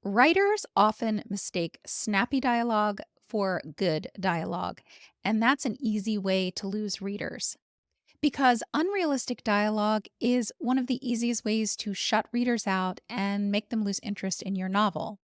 Writers often mistake snappy dialogue for good dialogue, and that's an easy way to lose readers. Because unrealistic dialogue is one of the easiest ways to shut readers out and make them lose interest in your novel.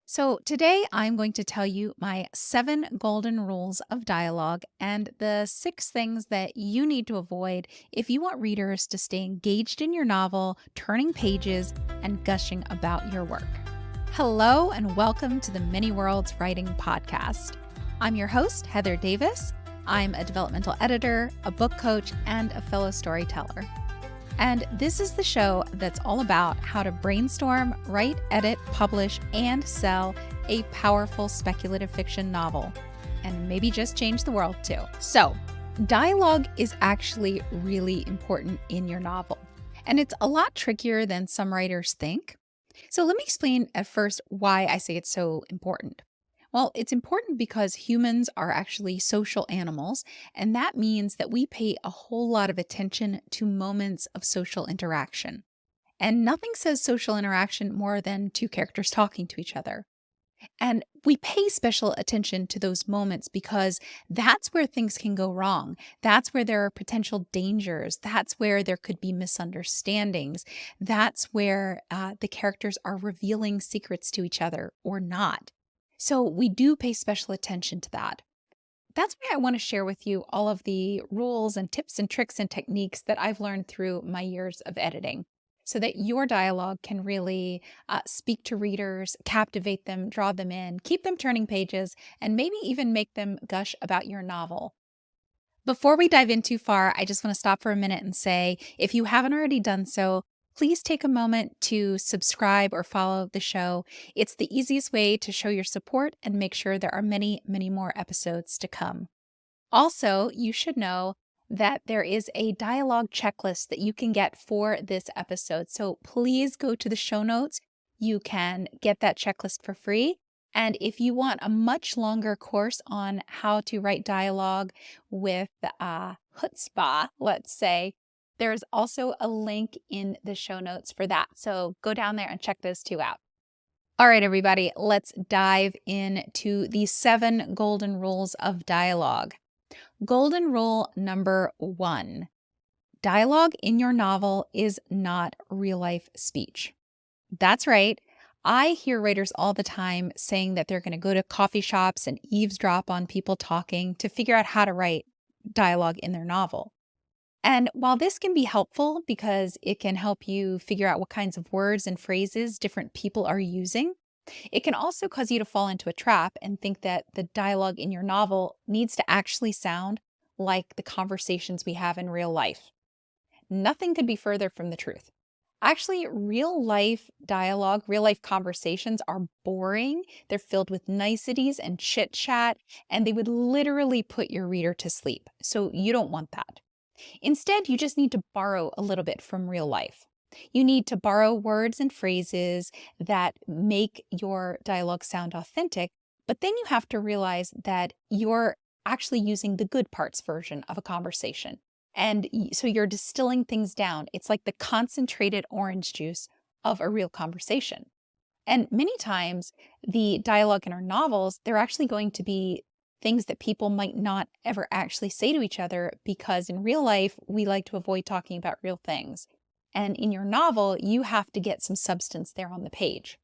So, today I'm going to tell you my 7 golden rules of dialogue and the 6 things that you need to avoid if you want readers to stay engaged in your novel, turning pages, and gushing about your work. Hello, and welcome to the Many Worlds Writing Podcast. I'm your host, Heather Davis. I'm a developmental editor, a book coach, and a fellow storyteller. And this is the show that's all about how to brainstorm, write, edit, publish, and sell a powerful speculative fiction novel. And maybe just change the world too. So, dialogue is actually really important in your novel. And it's a lot trickier than some writers think. So let me explain at first why I say it's so important. Well, it's important because humans are actually social animals, and that means that we pay a whole lot of attention to moments of social interaction. And nothing says social interaction more than two characters talking to each other. And we pay special attention to those moments because that's where things can go wrong. That's where there are potential dangers. That's where there could be misunderstandings. That's where the characters are revealing secrets to each other or not. So we do pay special attention to that. That's why I want to share with you all of the rules and tips and tricks and techniques that I've learned through my years of editing, so that your dialogue can really speak to readers, captivate them, draw them in, keep them turning pages, and maybe even make them gush about your novel. Before we dive in too far, I just want to stop for a minute and say, if you haven't already done so, please take a moment to subscribe or follow the show. It's the easiest way to show your support and make sure there are many, many more episodes to come. Also, you should know that there is a dialogue checklist that you can get for this episode. So please go to the show notes. You can get that checklist for free. And if you want a much longer course on how to write dialogue with chutzpah, let's say, there's also a link in the show notes for that. So go down there and check those two out. All right, everybody, let's dive into the 7 golden rules of dialogue. Golden rule number 1. Dialogue in your novel is not real life speech. That's right. I hear writers all the time saying that they're going to go to coffee shops and eavesdrop on people talking to figure out how to write dialogue in their novel. And while this can be helpful because it can help you figure out what kinds of words and phrases different people are using, it can also cause you to fall into a trap and think that the dialogue in your novel needs to actually sound like the conversations we have in real life. Nothing could be further from the truth. Actually, real life dialogue, real life conversations are boring. They're filled with niceties and chit chat, and they would literally put your reader to sleep. So you don't want that. Instead, you just need to borrow a little bit from real life. You need to borrow words and phrases that make your dialogue sound authentic, but then you have to realize that you're actually using the good parts version of a conversation. And so you're distilling things down. It's like the concentrated orange juice of a real conversation. And many times, the dialogue in our novels, they're actually going to be things that people might not ever actually say to each other, because in real life, we like to avoid talking about real things. And in your novel, you have to get some substance there on the page.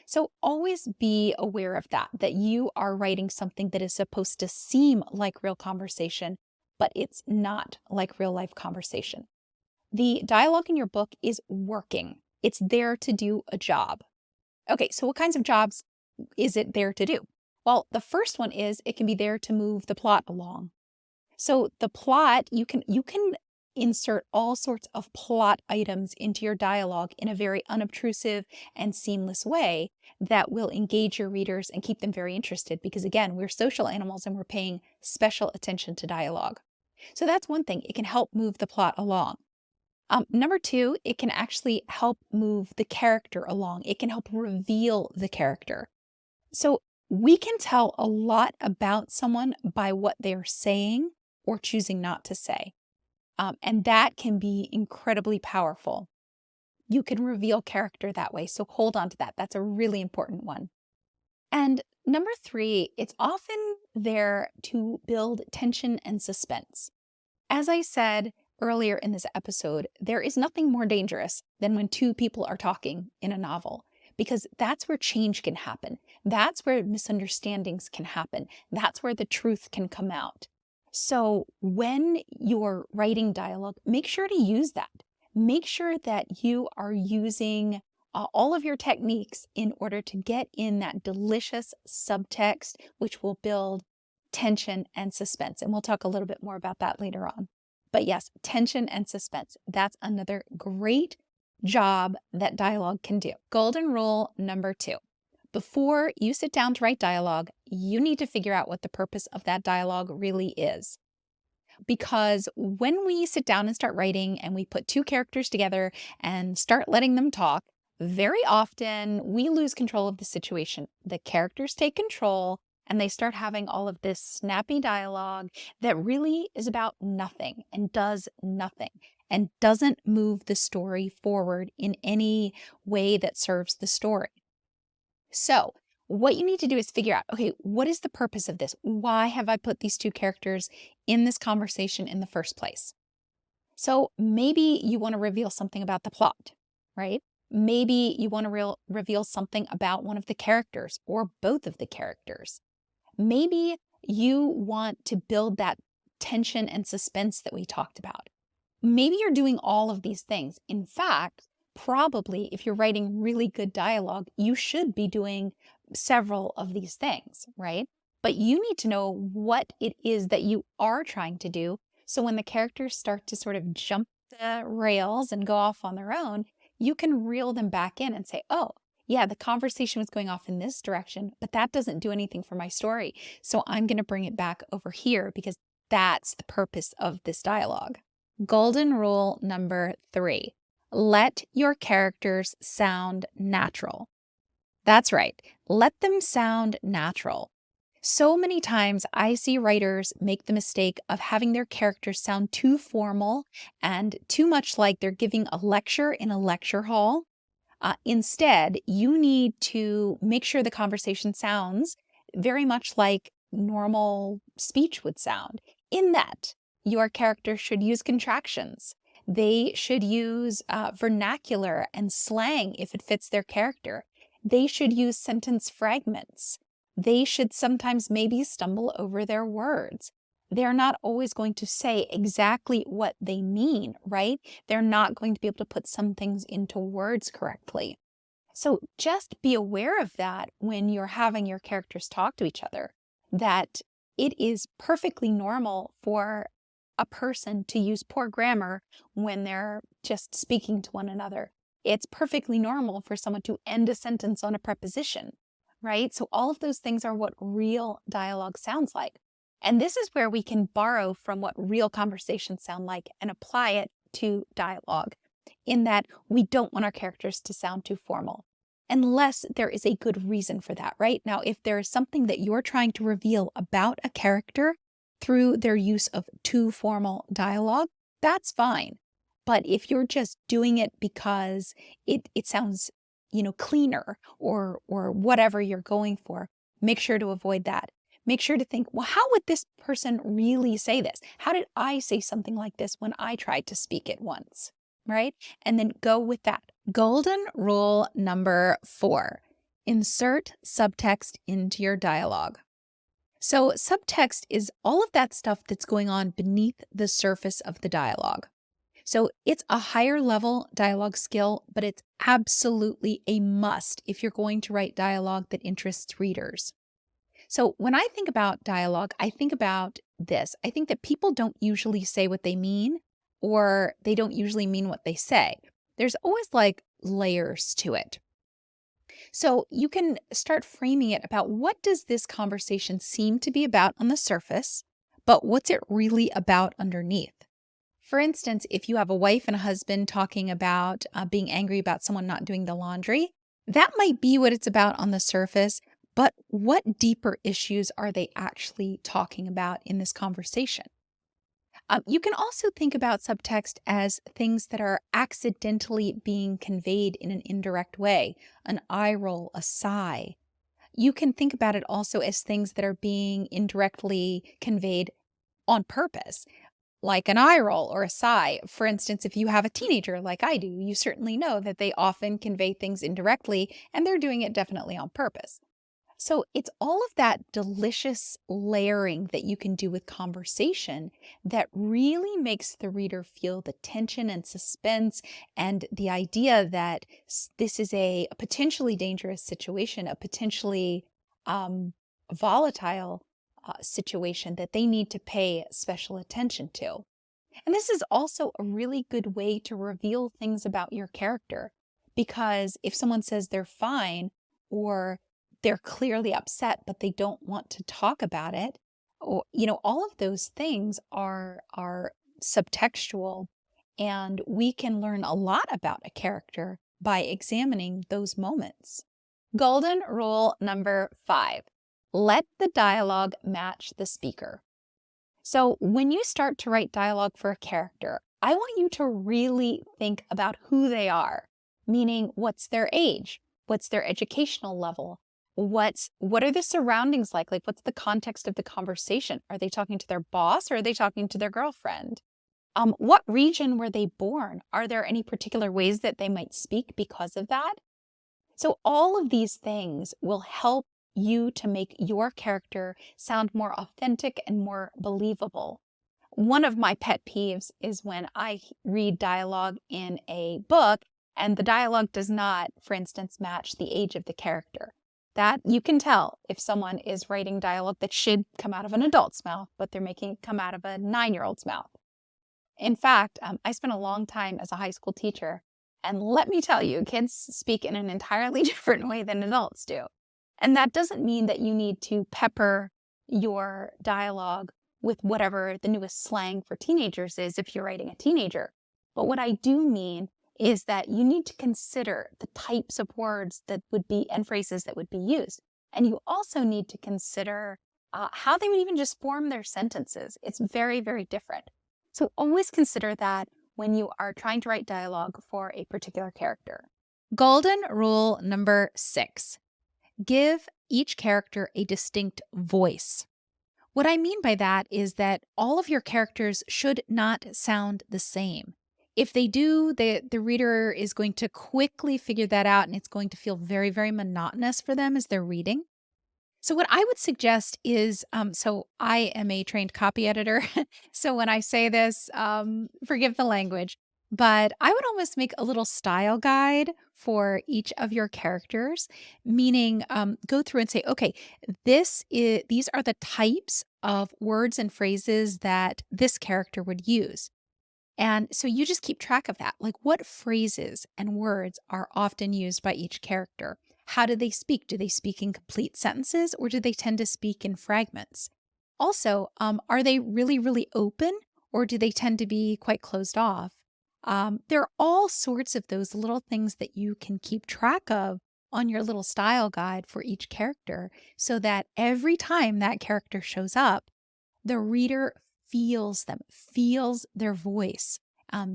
So always be aware of that you are writing something that is supposed to seem like real conversation, but it's not like real life conversation. The dialogue in your book is working. It's there to do a job. Okay, so what kinds of jobs is it there to do? Well, the first one is it can be there to move the plot along. So the plot, you can insert all sorts of plot items into your dialogue in a very unobtrusive and seamless way that will engage your readers and keep them very interested, because again, we're social animals and we're paying special attention to dialogue. So that's one thing. It can help move the plot along. Number 2, it can actually help move the character along. It can help reveal the character. So we can tell a lot about someone by what they're saying or choosing not to say. And that can be incredibly powerful. You can reveal character that way. So hold on to that. That's a really important one. And number three, it's often there to build tension and suspense. As I said earlier in this episode, there is nothing more dangerous than when two people are talking in a novel, because that's where change can happen. That's where misunderstandings can happen. That's where the truth can come out. So when you're writing dialogue, make sure to use that. Make sure that you are using all of your techniques in order to get in that delicious subtext, which will build tension and suspense. And we'll talk a little bit more about that later on. But yes, tension and suspense. That's another great job that dialogue can do. Golden rule number 2. Before you sit down to write dialogue, you need to figure out what the purpose of that dialogue really is. Because when we sit down and start writing and we put two characters together and start letting them talk, very often we lose control of the situation. The characters take control and they start having all of this snappy dialogue that really is about nothing and does nothing and doesn't move the story forward in any way that serves the story. So what you need to do is figure out, okay, what is the purpose of this? Why have I put these two characters in this conversation in the first place? So maybe you want to reveal something about the plot, right? Maybe you want to reveal something about one of the characters or both of the characters. Maybe you want to build that tension and suspense that we talked about. Maybe you're doing all of these things. In fact, probably if you're writing really good dialogue, you should be doing several of these things, right? But you need to know what it is that you are trying to do. So when the characters start to sort of jump the rails and go off on their own, you can reel them back in and say, oh, yeah, the conversation was going off in this direction, but that doesn't do anything for my story. So I'm going to bring it back over here because that's the purpose of this dialogue. Golden rule number 3, let your characters sound natural. That's right. Let them sound natural. So many times I see writers make the mistake of having their characters sound too formal and too much like they're giving a lecture in a lecture hall. Instead, you need to make sure the conversation sounds very much like normal speech would sound, in that your character should use contractions. They should use vernacular and slang if it fits their character. They should use sentence fragments. They should sometimes maybe stumble over their words. They're not always going to say exactly what they mean, right? They're not going to be able to put some things into words correctly. So just be aware of that when you're having your characters talk to each other, that it is perfectly normal for a person to use poor grammar when they're just speaking to one another. It's perfectly normal for someone to end a sentence on a preposition, right? So all of those things are what real dialogue sounds like. And this is where we can borrow from what real conversations sound like and apply it to dialogue, in that we don't want our characters to sound too formal, unless there is a good reason for that, right? Now, if there is something that you're trying to reveal about a character through their use of too formal dialogue, that's fine. But if you're just doing it because it sounds, cleaner or whatever you're going for, make sure to avoid that. Make sure to think, well, how would this person really say this? How did I say something like this when I tried to speak it once, right? And then go with that. Golden rule number 4, insert subtext into your dialogue. So subtext is all of that stuff that's going on beneath the surface of the dialogue. So it's a higher level dialogue skill, but it's absolutely a must if you're going to write dialogue that interests readers. So when I think about dialogue, I think about this. I think that people don't usually say what they mean, or they don't usually mean what they say. There's always like layers to it. So you can start framing it about, what does this conversation seem to be about on the surface, but what's it really about underneath? For instance, if you have a wife and a husband talking about being angry about someone not doing the laundry, that might be what it's about on the surface. But what deeper issues are they actually talking about in this conversation? You can also think about subtext as things that are accidentally being conveyed in an indirect way, an eye roll, a sigh. You can think about it also as things that are being indirectly conveyed on purpose, like an eye roll or a sigh. For instance, if you have a teenager like I do, you certainly know that they often convey things indirectly and they're doing it definitely on purpose. So it's all of that delicious layering that you can do with conversation that really makes the reader feel the tension and suspense and the idea that this is a potentially dangerous situation, a potentially um, volatile situation that they need to pay special attention to. And this is also a really good way to reveal things about your character. Because if someone says they're fine or they're clearly upset, but they don't want to talk about it, or, all of those things are subtextual. And we can learn a lot about a character by examining those moments. Golden rule number 5, let the dialogue match the speaker. So when you start to write dialogue for a character, I want you to really think about who they are, meaning what's their age, what's their educational level, what are the surroundings like what's the context of the conversation? Are they talking to their boss or are they talking to their girlfriend? What region were they born? Are there any particular ways that they might speak because of that? So all of these things will help you to make your character sound more authentic and more believable. One of my pet peeves is when I read dialogue in a book and the dialogue does not, for instance, match the age of the character. That you can tell if someone is writing dialogue that should come out of an adult's mouth, but they're making it come out of a 9-year-old's mouth. In fact, I spent a long time as a high school teacher, and let me tell you, kids speak in an entirely different way than adults do. And that doesn't mean that you need to pepper your dialogue with whatever the newest slang for teenagers is if you're writing a teenager. But what I do mean is that you need to consider the types of words that would be and phrases that would be used. And you also need to consider how they would even just form their sentences. It's very, very different. So always consider that when you are trying to write dialogue for a particular character. Golden rule number 6, give each character a distinct voice. What I mean by that is that all of your characters should not sound the same. If they do, the reader is going to quickly figure that out and it's going to feel very, very monotonous for them as they're reading. So what I would suggest is, so I am a trained copy editor. So when I say this, forgive the language, but I would almost make a little style guide for each of your characters, meaning go through and say, okay, these are the types of words and phrases that this character would use. And so you just keep track of that. Like what phrases and words are often used by each character? How do they speak? Do they speak in complete sentences or do they tend to speak in fragments? Also, are they really, really open or do they tend to be quite closed off? There are all sorts of those little things that you can keep track of on your little style guide for each character so that every time that character shows up, the reader feels them, feels their voice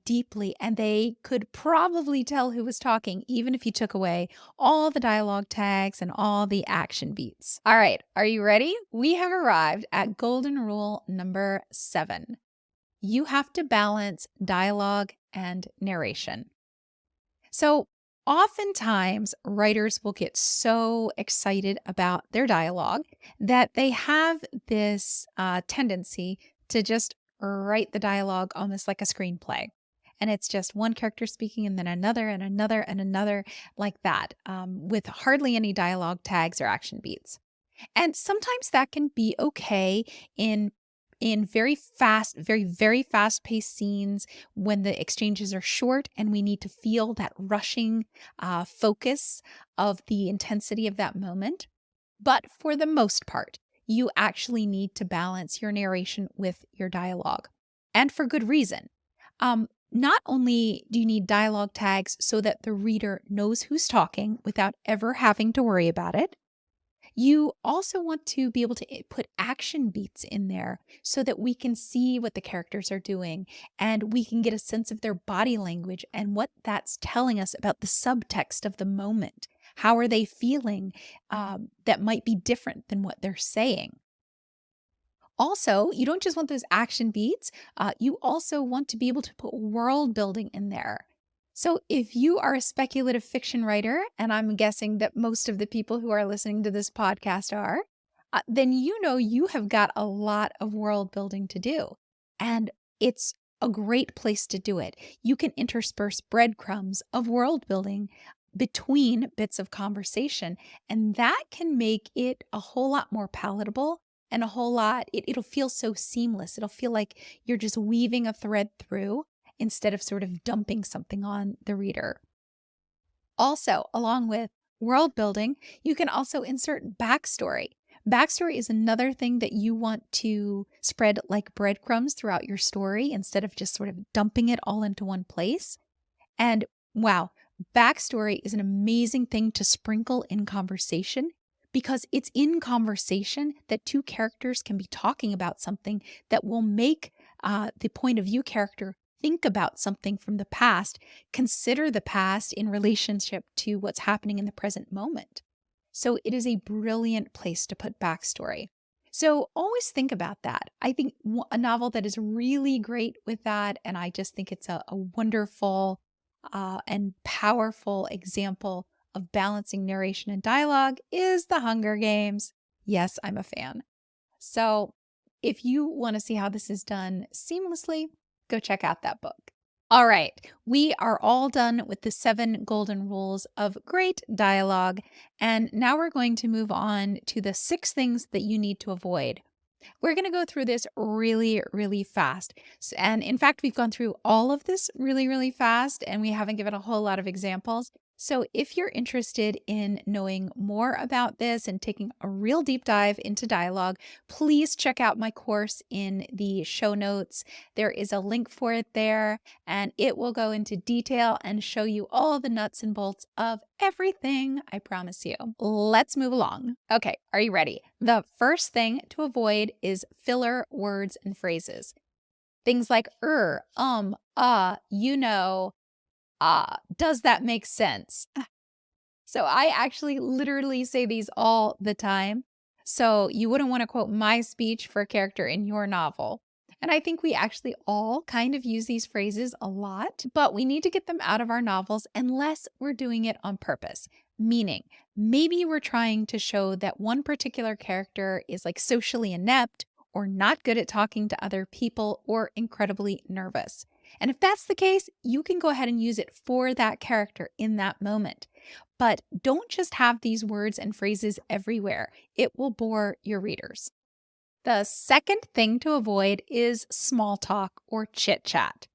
deeply, and they could probably tell who was talking, even if you took away all the dialogue tags and all the action beats. All right, are you ready? We have arrived at golden rule number 7. You have to balance dialogue and narration. So, oftentimes, writers will get so excited about their dialogue that they have this tendency to just write the dialogue almost like a screenplay. And it's just one character speaking and then another and another and another like that, with hardly any dialogue tags or action beats. And sometimes that can be okay in very fast, very, very fast paced scenes when the exchanges are short and we need to feel that rushing focus of the intensity of that moment. But for the most part, you actually need to balance your narration with your dialogue, and for good reason. Not only do you need dialogue tags so that the reader knows who's talking without ever having to worry about it, You also want to be able to put action beats in there so that we can see what the characters are doing and we can get a sense of their body language and what that's telling us about the subtext of the moment. How are they feeling that might be different than what they're saying? Also, you don't just want those action beats, you also want to be able to put world building in there. So, if you are a speculative fiction writer, and I'm guessing that most of the people who are listening to this podcast are, then you know you have got a lot of world building to do. And it's a great place to do it. You can intersperse breadcrumbs of world building between bits of conversation, and that can make it a whole lot more palatable and a whole lot, it'll feel so seamless. It'll feel like you're just weaving a thread through instead of sort of dumping something on the reader. Also, along with world building, you can also insert backstory. Backstory is another thing that you want to spread like breadcrumbs throughout your story instead of just sort of dumping it all into one place. And wow, backstory is an amazing thing to sprinkle in conversation because it's in conversation that two characters can be talking about something that will make the point of view character think about something from the past, consider the past in relationship to what's happening in the present moment. So it is a brilliant place to put backstory. So always think about that. I think a novel that is really great with that, and I just think it's a wonderful and powerful example of balancing narration and dialogue is The Hunger Games. Yes, I'm a fan. So if you want to see how this is done seamlessly, go check out that book. All right, we are all done with the 7 golden rules of great dialogue. And now we're going to move on to the 6 things that you need to avoid. We're going to go through this really, really fast. And in fact, we've gone through all of this really, really fast, and we haven't given a whole lot of examples. So if you're interested in knowing more about this and taking a real deep dive into dialogue, please check out my course in the show notes. There is a link for it there, and it will go into detail and show you all the nuts and bolts of everything, I promise you. Let's move along. Okay, are you ready? The first thing to avoid is filler words and phrases. Things like you know, does that make sense? So I actually literally say these all the time. So you wouldn't want to quote my speech for a character in your novel. And I think we actually all kind of use these phrases a lot, but we need to get them out of our novels unless we're doing it on purpose. Meaning, maybe we're trying to show that one particular character is like socially inept or not good at talking to other people or incredibly nervous. And if that's the case, you can go ahead and use it for that character in that moment. But don't just have these words and phrases everywhere. It will bore your readers. The second thing to avoid is small talk or chit chat.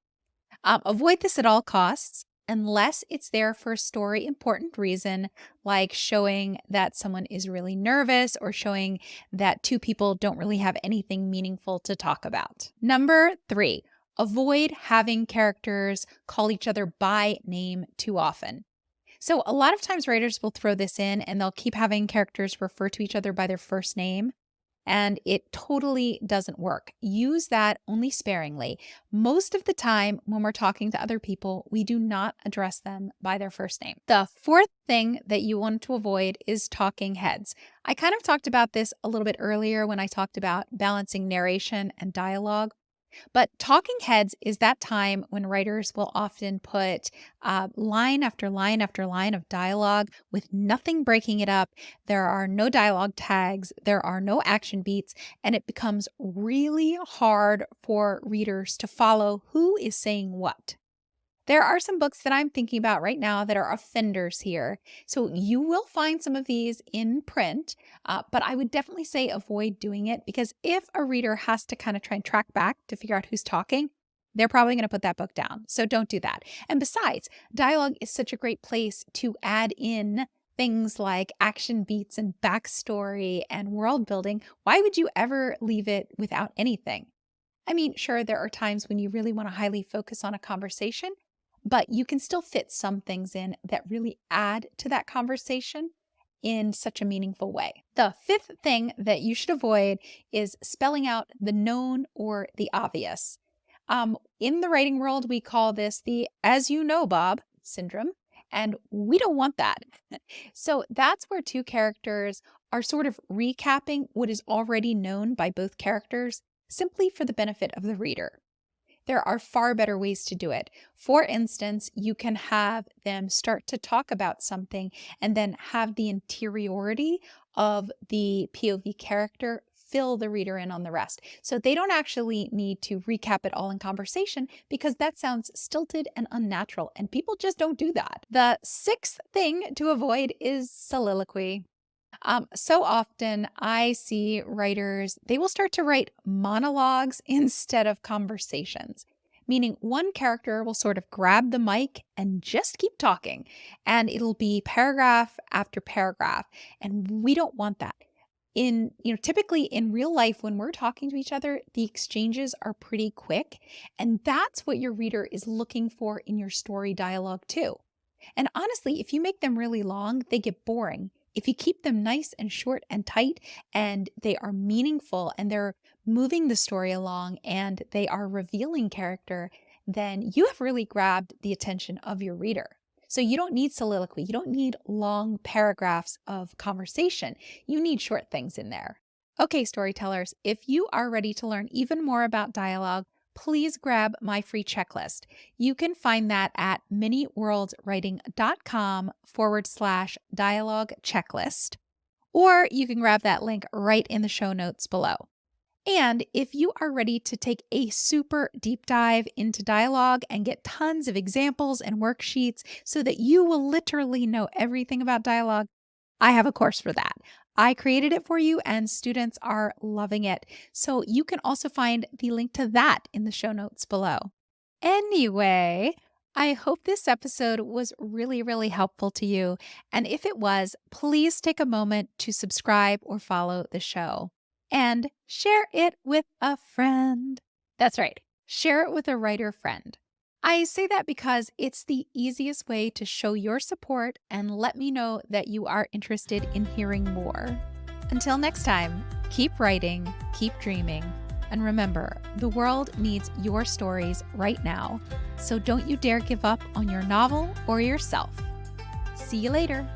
Avoid this at all costs unless it's there for a story important reason, like showing that someone is really nervous or showing that two people don't really have anything meaningful to talk about. Number 3, avoid having characters call each other by name too often. So a lot of times writers will throw this in and they'll keep having characters refer to each other by their first name. And it totally doesn't work. Use that only sparingly. Most of the time when we're talking to other people, we do not address them by their first name. The fourth thing that you want to avoid is talking heads. I kind of talked about this a little bit earlier when I talked about balancing narration and dialogue. But talking heads is that time when writers will often put line after line after line of dialogue with nothing breaking it up. There are no dialogue tags, there are no action beats, and it becomes really hard for readers to follow who is saying what. There are some books that I'm thinking about right now that are offenders here. So you will find some of these in print, but I would definitely say avoid doing it because if a reader has to kind of try and track back to figure out who's talking, they're probably going to put that book down. So don't do that. And besides, dialogue is such a great place to add in things like action beats and backstory and world building. Why would you ever leave it without anything? I mean, sure, there are times when you really want to highly focus on a conversation, but you can still fit some things in that really add to that conversation in such a meaningful way. The fifth thing that you should avoid is spelling out the known or the obvious. In the writing world, we call this the "as you know, Bob" syndrome, and we don't want that. So that's where two characters are sort of recapping what is already known by both characters, simply for the benefit of the reader. There are far better ways to do it. For instance, you can have them start to talk about something and then have the interiority of the POV character fill the reader in on the rest. So they don't actually need to recap it all in conversation because that sounds stilted and unnatural, and people just don't do that. The sixth thing to avoid is soliloquy. So often I see writers, they will start to write monologues instead of conversations, meaning one character will sort of grab the mic and just keep talking, and it'll be paragraph after paragraph. And we don't want that. Typically in real life, when we're talking to each other, the exchanges are pretty quick. And that's what your reader is looking for in your story dialogue too. And honestly, if you make them really long, they get boring. If you keep them nice and short and tight, and they are meaningful and they're moving the story along and they are revealing character, then you have really grabbed the attention of your reader. So you don't need soliloquy. You don't need long paragraphs of conversation. You need short things in there. Okay, storytellers, if you are ready to learn even more about dialogue, please grab my free checklist. You can find that at miniworldwriting.com/dialogue checklist, or you can grab that link right in the show notes below. And if you are ready to take a super deep dive into dialogue and get tons of examples and worksheets so that you will literally know everything about dialogue, I have a course for that. I created it for you and students are loving it. So you can also find the link to that in the show notes below. Anyway, I hope this episode was really, really helpful to you. And if it was, please take a moment to subscribe or follow the show and share it with a friend. That's right. Share it with a writer friend. I say that because it's the easiest way to show your support and let me know that you are interested in hearing more. Until next time, keep writing, keep dreaming, and remember, the world needs your stories right now. So don't you dare give up on your novel or yourself. See you later.